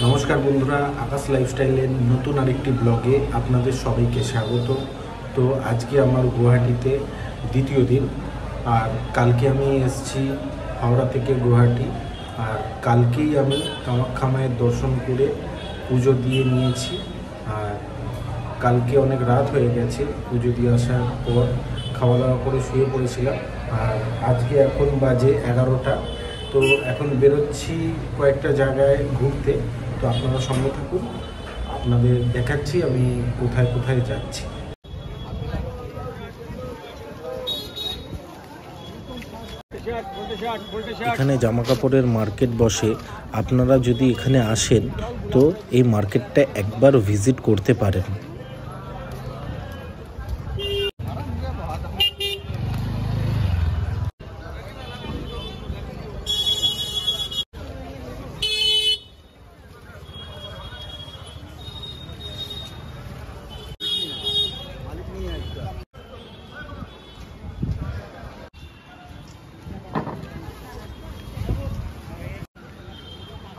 নমস্কার বন্ধুরা, আকাশ লাইফস্টাইলের নতুন আরেকটি ব্লগে আপনাদের সবাইকে স্বাগত। তো আজকে আমার গুয়াহাটিতে দ্বিতীয় দিন, আর কালকে আমি এসেছি হাওড়া থেকে গুয়াহাটি। আর কালকেই আমি কামাখ্যা মায়ের দর্শন করে পুজো দিয়ে নিয়েছি। আর কালকে অনেক রাত হয়ে গেছে, পুজো দিয়ে আসার পর খাওয়া দাওয়া করে শুয়ে পড়েছিলাম। আর আজকে এখন বাজে 11টা। তো এখন বেরোচ্ছি কয়েকটা জায়গায় ঘুরতে। তো আপনারা সঙ্গে থাকুন, আপনাদের দেখাচ্ছি আমি কোথায় কোথায় যাচ্ছি। এখানে জামা কাপড়ের মার্কেট বসে। আপনারা যদি এখানে আসেন তো এই মার্কেটটা একবার ভিজিট করতে পারেন।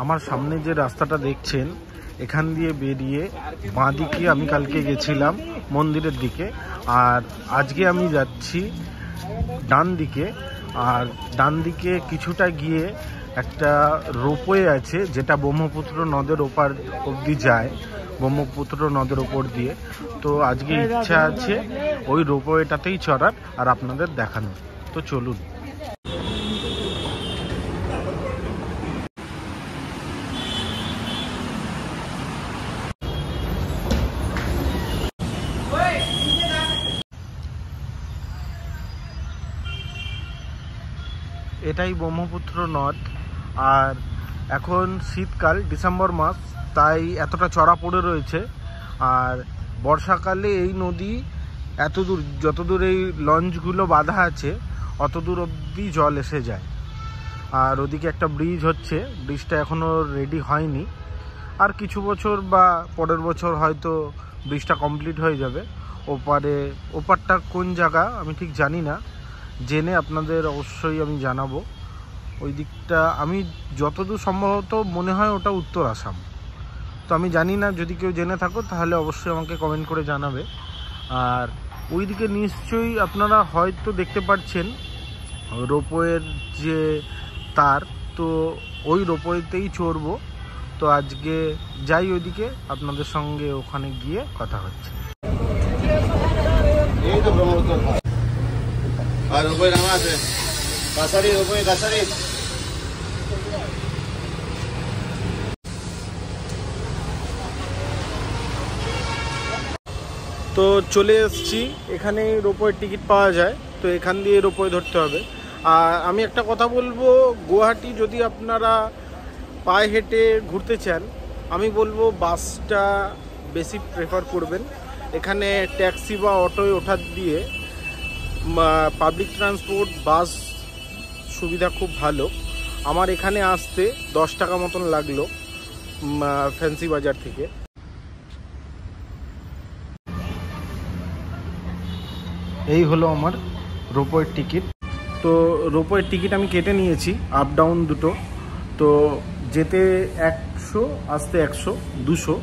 আমার সামনে যে রাস্তাটা দেখছেন, এখান দিয়ে বেরিয়ে বাঁ দিকে আমি কালকে গেছিলাম মন্দিরের দিকে, আর আজকে আমি যাচ্ছি ডান দিকে। আর ডান দিকে কিছুটা গিয়ে একটা রোপওয়ে আছে, যেটা ব্রহ্মপুত্র নদের ওপার অবধি যায়, ব্রহ্মপুত্র নদের ওপর দিয়ে। তো আজকে ইচ্ছা আছে ওই রোপওয়েটাতেই চড়ার আর আপনাদের দেখানোর। তো চলুন। এটাই ব্রহ্মপুত্র নদ। আর এখন শীতকাল, ডিসেম্বর মাস, তাই এতটা চড়া পড়ে রয়েছে। আর বর্ষাকালে এই নদী এতদূর, যতদূর এই লঞ্চগুলো বাঁধা আছে অতদূর অবধি জল এসে যায়। আর ওদিকে একটা ব্রিজ হচ্ছে, ব্রিজটা এখনও রেডি হয়নি। আর কিছু বছর বা পরের বছর হয়তো ব্রিজটা কমপ্লিট হয়ে যাবে। ওপারটা কোন জায়গা আমি ঠিক জানি না, জেনে আপনাদের অবশ্যই আমি জানাবো। ওই দিকটা আমি যতদূর সম্ভবত মনে হয় ওটা উত্তর আসাম। তো আমি জানি না, যদি কেউ জেনে থাকো তাহলে অবশ্যই আমাকে কমেন্ট করে জানাবে। আর ওই দিকে নিশ্চয়ই আপনারা হয়তো দেখতে পাচ্ছেন রোপওয়ের যে তার, তো ওই রোপওয়েতেই চড়বো। তো আজকে যাই ওইদিকে, আপনাদের সঙ্গে ওখানে গিয়ে কথা হচ্ছে। এই তো আর রোপওয়ে নামা আছে, কাছারি রোপওয়ে, কাছারি। তো চলে এসেছি, এখানে রোপওয়ের টিকিট পাওয়া যায়। তো এখান দিয়ে রোপওয়ে ধরতে হবে। আর আমি একটা কথা বলবো, গুয়াহাটি যদি আপনারা পায়ে হেঁটে ঘুরতে চান, আমি বলবো বাসটা বেশি প্রেফার করবেন। এখানে ট্যাক্সি বা অটোয় ওঠার দিয়ে পাবলিক ট্রান্সপোর্ট, বাস সুবিধা খুব ভালো। আমার এখানে আসতে 10 টাকা মতন লাগলো ফ্যান্সি বাজার থেকে। এই হলো আমার রোপওয়ের টিকিট। তো রোপওয়ের টিকিট আমি কেটে নিয়েছি, আপ ডাউন দুটো। তো যেতে 100, আসতে 100, 200।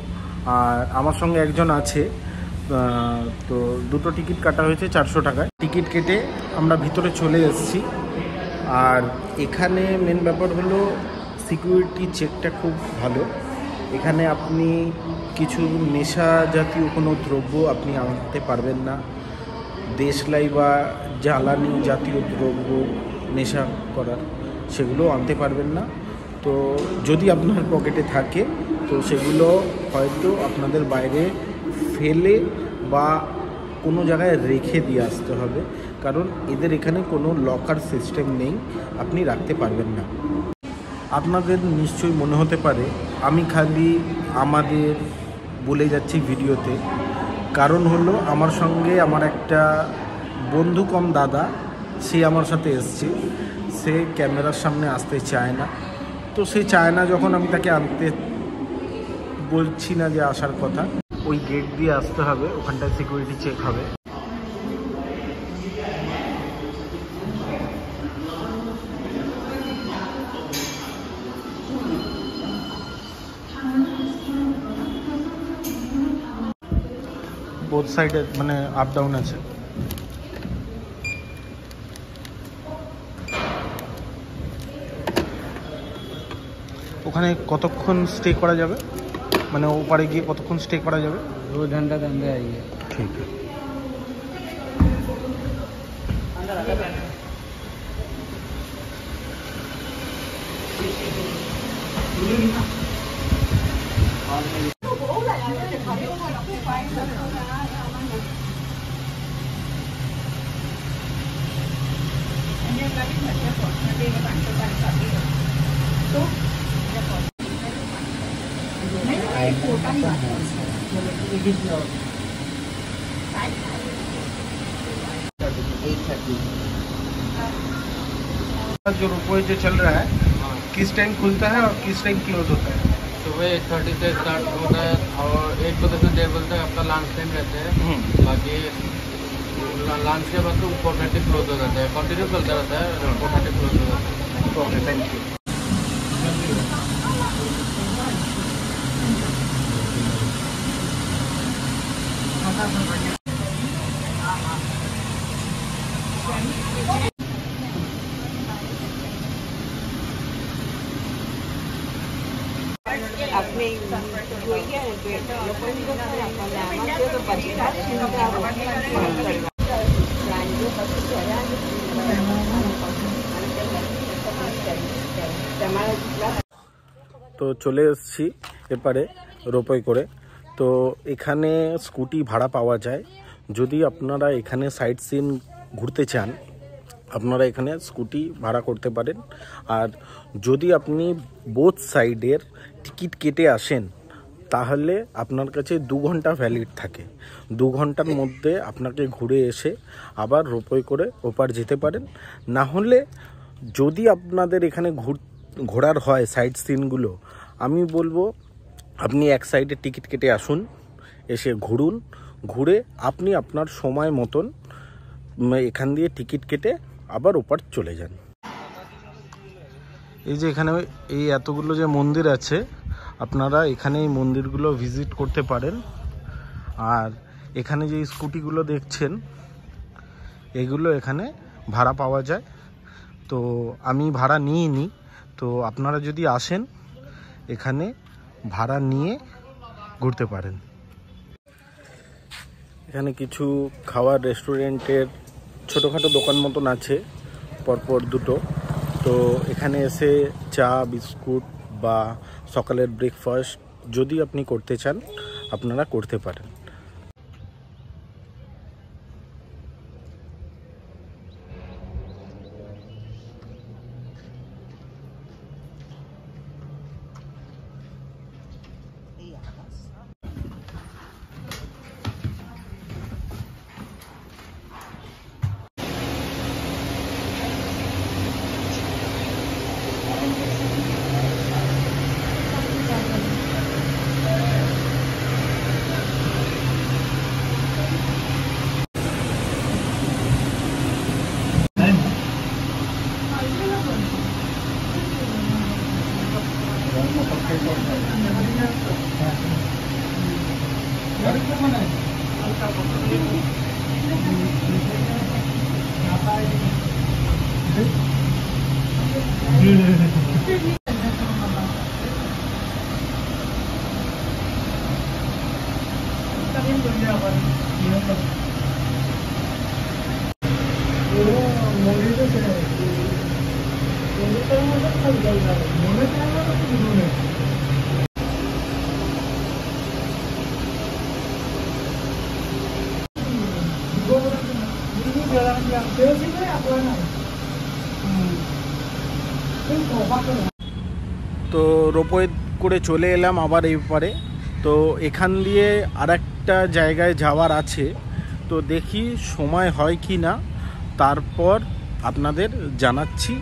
আর আমার সঙ্গে একজন আছে, তো দুটো টিকিট কাটা হয়েছে 400 টাকায়। টিকিট কেটে আমরা ভিতরে চলে এসেছি। আর এখানে মেন ব্যাপার হলো সিকিউরিটি চেকটা খুব ভালো। এখানে আপনি কিছু নেশা জাতীয় কোনো দ্রব্য আপনি আনতে পারবেন না। দেশলাই বা জ্বালানি জাতীয় দ্রব্য নেশা করার, সেগুলো আনতে পারবেন না। তো যদি আপনার পকেটে থাকে তো সেগুলো হয়তো আপনাদের বাইরে ফেলে বা কোনো জায়গায় রেখে দিয়ে আসতে হবে, কারণ এদের এখানে কোনো লকার সিস্টেম নেই, আপনি রাখতে পারবেন না। আপনাদের নিশ্চয়ই মনে হতে পারে আমি খালি আমাদের বলে যাচ্ছি ভিডিওতে, কারণ হলো আমার সঙ্গে আমার একটা বন্ধু কম দাদা, সে আমার সাথে এসছে। সে ক্যামেরার সামনে আসতে চায় না। তো সে চায় না যখন, আমি তাকে আনতে বলছি না যে আসার কথা। ওই গেট দিয়ে আসতে হবে, ওখানটায় সিকিউরিটি চেক হবে। বোথ সাইডে মানে আপ ডাউন আছে। ওখানে কতক্ষণ স্টে করা যাবে, মানে ওপারে গিয়ে কতক্ষণ স্টে করা যাবে? 2 घंटा के अंदर आइए। ठीक है। जो रोपवे जो चल रहा है किस टाइम खुलता है और किस टाइम क्लोज होता है? सुबह 8:30 से स्टार्ट होता है और 1 बजे से 1:30 बजे तक आपका लंच टाइम रहता है। बाकी लंच के बाद तो 4:30 क्लोज हो जाता है, कंटिन्यू चलता रहता है, 4:30 क्लोज हो जाता है। Okay, thank you. আপনি হইয়া তো চলে এসেছি এপারে রোপওয়ে করে। তো এখানে স্কুটি ভাড়া পাওয়া যায়। যদি আপনারা এখানে সাইট সিন ঘুরতে চান আপনারা এখানে স্কুটি ভাড়া করতে পারেন। আর যদি আপনি বোথ সাইডের টিকিট কেটে আসেন তাহলে আপনার কাছে 2 ঘন্টা ভ্যালিড থাকে। 2 ঘন্টার মধ্যে আপনাকে ঘুরে এসে আবার রোপওয়ে করে ওপার যেতে পারেন। না হলে যদি আপনাদের এখানে ঘোরার হয় সাইট সিনগুলো, আমি বলবো আপনি এক সাইডে টিকিট কেটে আসুন, এসে ঘুরুন, ঘুরে আপনি আপনার সময় মতন এখান দিয়ে টিকিট কেটে আবার ওপার চলে যান। এই যে এখানে এই এতগুলো যে মন্দির আছে, আপনারা এখানে এই মন্দিরগুলো ভিজিট করতে পারেন। আর এখানে যে স্কুটিগুলো দেখছেন এগুলো এখানে ভাড়া পাওয়া যায়। তো আমি ভাড়া নিইনি, তো আপনারা যদি আসেন এখানে ভাড়া নিয়ে ঘুরতে পারেন। এখানে কিছু খাওয়ার রেস্টুরেন্টের ছোটোখাটো দোকান মতন আছে পরপর দুটো। তো এখানে এসে চা বিস্কুট বা সকালের ব্রেকফাস্ট যদি আপনি করতে চান আপনারা করতে পারেন। তো রোপওয়ে করে চলে এলাম আবার এই পারে। তো এখান দিয়ে আরেকটা জায়গায় যাওয়ার আছে, তো দেখি সময় হয় কি না, তারপর আপনাদের জানাচ্ছি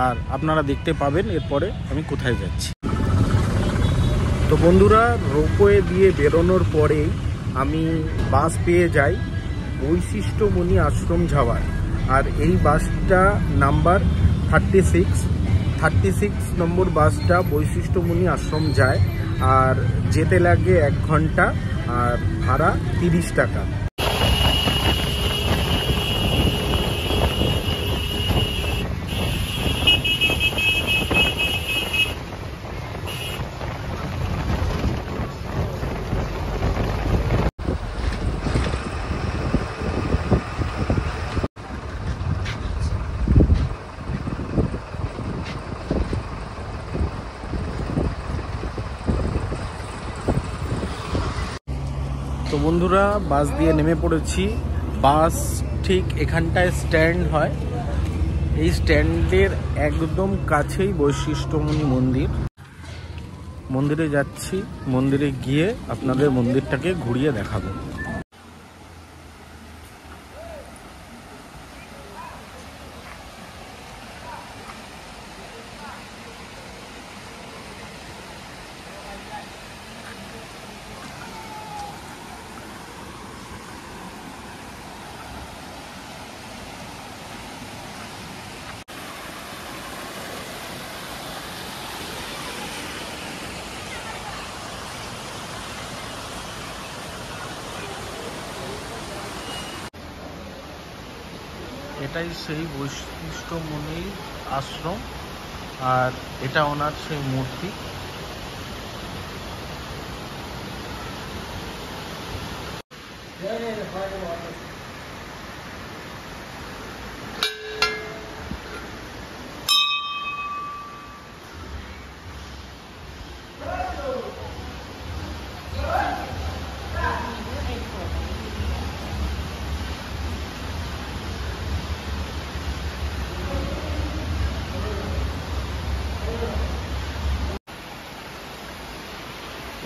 আর আপনারা দেখতে পাবেন এরপরে আমি কোথায় যাচ্ছি। তো বন্ধুরা, রোপওয়ে দিয়ে বেরোনোর পরেই আমি বাস পেয়ে যাই বৈশিষ্ট্যমণি আশ্রম যাওয়ার। আর এই বাসটা নাম্বার 36 নম্বর বাসটা বৈশিষ্ট্যমণি আশ্রম যায়। আর যেতে লাগে 1 ঘন্টা আর ভাড়া 30 টাকা। তো বন্ধুরা বাস দিয়ে নেমে পড়েছি। বাস ঠিক এখানটায় স্ট্যান্ড হয়, এই স্ট্যান্ডের একদম কাছেই বৈশিষ্ট্যমণি মন্দির। মন্দিরে যাচ্ছি, মন্দিরে গিয়ে আপনাদের মন্দিরটাকে ঘুরিয়ে দেখাবো। এটাই সেই বৈশিষ্ট্যমণি আশ্রম, আর এটা ওনার সেই মূর্তি।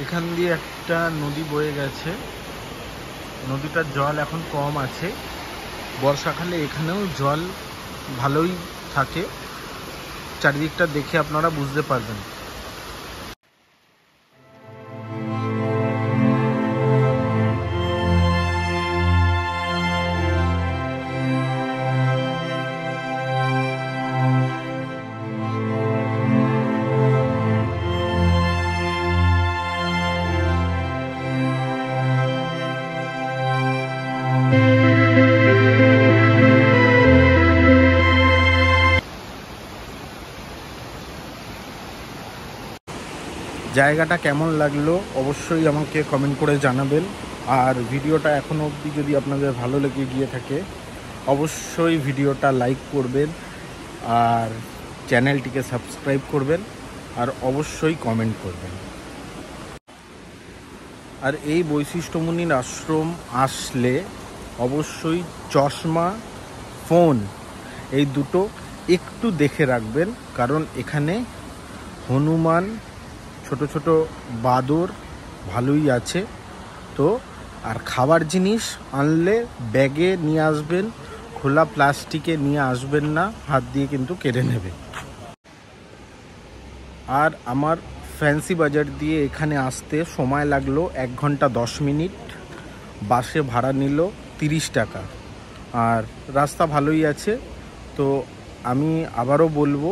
এখান দিয়ে একটা নদী বয়ে গেছে, নদীটার জল এখন কম আছে। বর্ষাকালে এখানেও জল ভালোই থাকে, চারিদিকটা দেখে আপনারা বুঝতে পারবেন। জায়গাটা কেমন লাগলো অবশ্যই আমাকে কমেন্ট করে জানাবেন। আর ভিডিওটা এখনও অবধি যদি আপনাদের ভালো লেগে গিয়ে থাকে অবশ্যই ভিডিওটা লাইক করবেন, আর চ্যানেলটিকে সাবস্ক্রাইব করবেন, আর অবশ্যই কমেন্ট করবেন। আর এই বৈশিষ্ট্যমণির আশ্রম আসলে অবশ্যই চশমা, ফোন এই দুটো একটু দেখে রাখবেন, কারণ এখানে হনুমান, ছোট ছোট বাদর ভালোই আছে। তো আর খাবার জিনিস আনলে ব্যাগে নিয়ে আসবেন, খোলা প্লাস্টিকে নিয়ে আসবেন না, হাত দিয়ে কিন্তু কেড়ে নেবে। আর আমার ফ্যান্সি বাজার দিয়ে এখানে আসতে সময় লাগলো 1 ঘন্টা 10 মিনিট। বাসে ভাড়া নিল 30 টাকা, আর রাস্তা ভালোই আছে। তো আমি আবারও বলবো,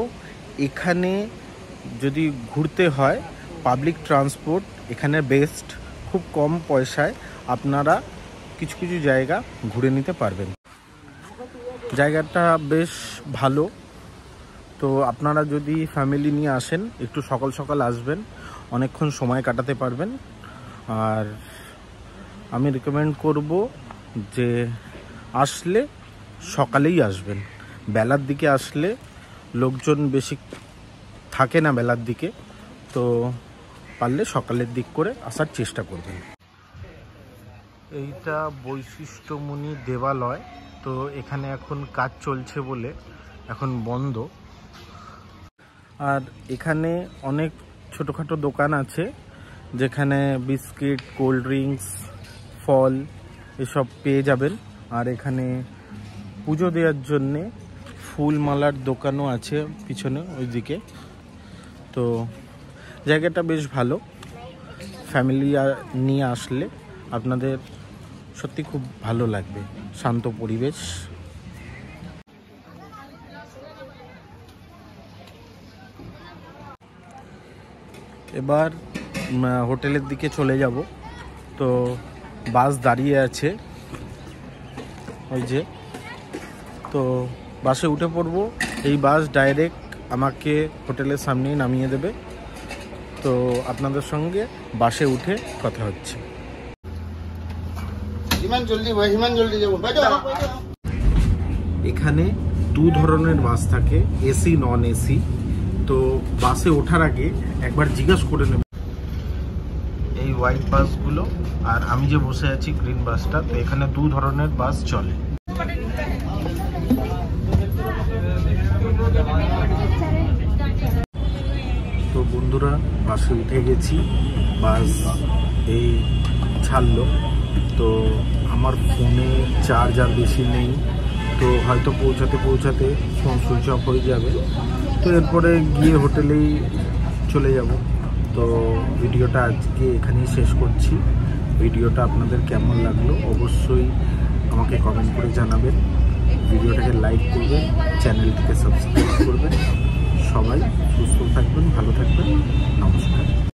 এখানে যদি ঘুরতে হয় পাবলিক ট্রান্সপোর্ট এখানে বেস্ট। খুব কম পয়সায় আপনারা কিছু কিছু জায়গা ঘুরে নিতে পারবেন। জায়গাটা বেশ ভালো। তো আপনারা যদি ফ্যামিলি নিয়ে আসেন একটু সকাল সকাল আসবেন, অনেকক্ষণ সময় কাটাতে পারবেন। আর আমি রেকমেন্ড করব যে আসলে সকালেই আসবেন। বেলার দিকে আসলে লোকজন বেশি থাকে না বেলার দিকে, তো পারলে সকালের দিক করে আসার চেষ্টা করবেন। এইটা বৈশিষ্ট্যমণি দেবালয়। তো এখানে এখন কাজ চলছে বলে এখন বন্ধ। আর এখানে অনেক ছোটোখাটো দোকান আছে, যেখানে বিস্কিট, কোল্ড ড্রিঙ্কস, ফল এসব পেয়ে যাবেন। আর এখানে পুজো দেওয়ার জন্যে ফুল মালার দোকানও আছে পিছনে ওইদিকে। তো জায়গাটা বেশ ভালো, ফ্যামিলি নিয়ে আসলে আপনাদের সত্যি খুব ভালো লাগবে, শান্ত পরিবেশ। এবার হোটেলের দিকে চলে যাব। তো বাস দাঁড়িয়ে আছে ওই যে, তো বাসে উঠে পড়বো। এই বাস ডাইরেক্ট আমাকে হোটেলের সামনেই নামিয়ে দেবে। তো আপনাদের সঙ্গে বাসে উঠে কথা হচ্ছে। এখানে দু ধরনের বাস থাকে, এসি নন এসি। তো বাসে ওঠার আগে একবার জিজ্ঞাসা করে নেব। এই হোয়াইট বাসগুলো আর আমি যে বসে আছি গ্রিন বাসটা, তো এখানে দু ধরনের বাস চলে। তো বন্ধুরা বাসে উঠে গেছি, বাস এই ছাড়লো। তো আমার ফোনে চার্জ আর বেশি নেই, তো হয়তো পৌঁছাতে ফোন সুইচ অফ হয়ে যাবে। তো এরপরে গিয়ে হোটেলেই চলে যাব। তো ভিডিওটা আজকে এখানেই শেষ করছি। ভিডিওটা আপনাদের কেমন লাগলো অবশ্যই আমাকে কমেন্ট করে জানাবেন। ভিডিওটাকে লাইক করবেন, চ্যানেলটিকে সাবস্ক্রাইব করবেন। সবাই সুস্থ থাকবেন, ভালো থাকবেন। নমস্কার।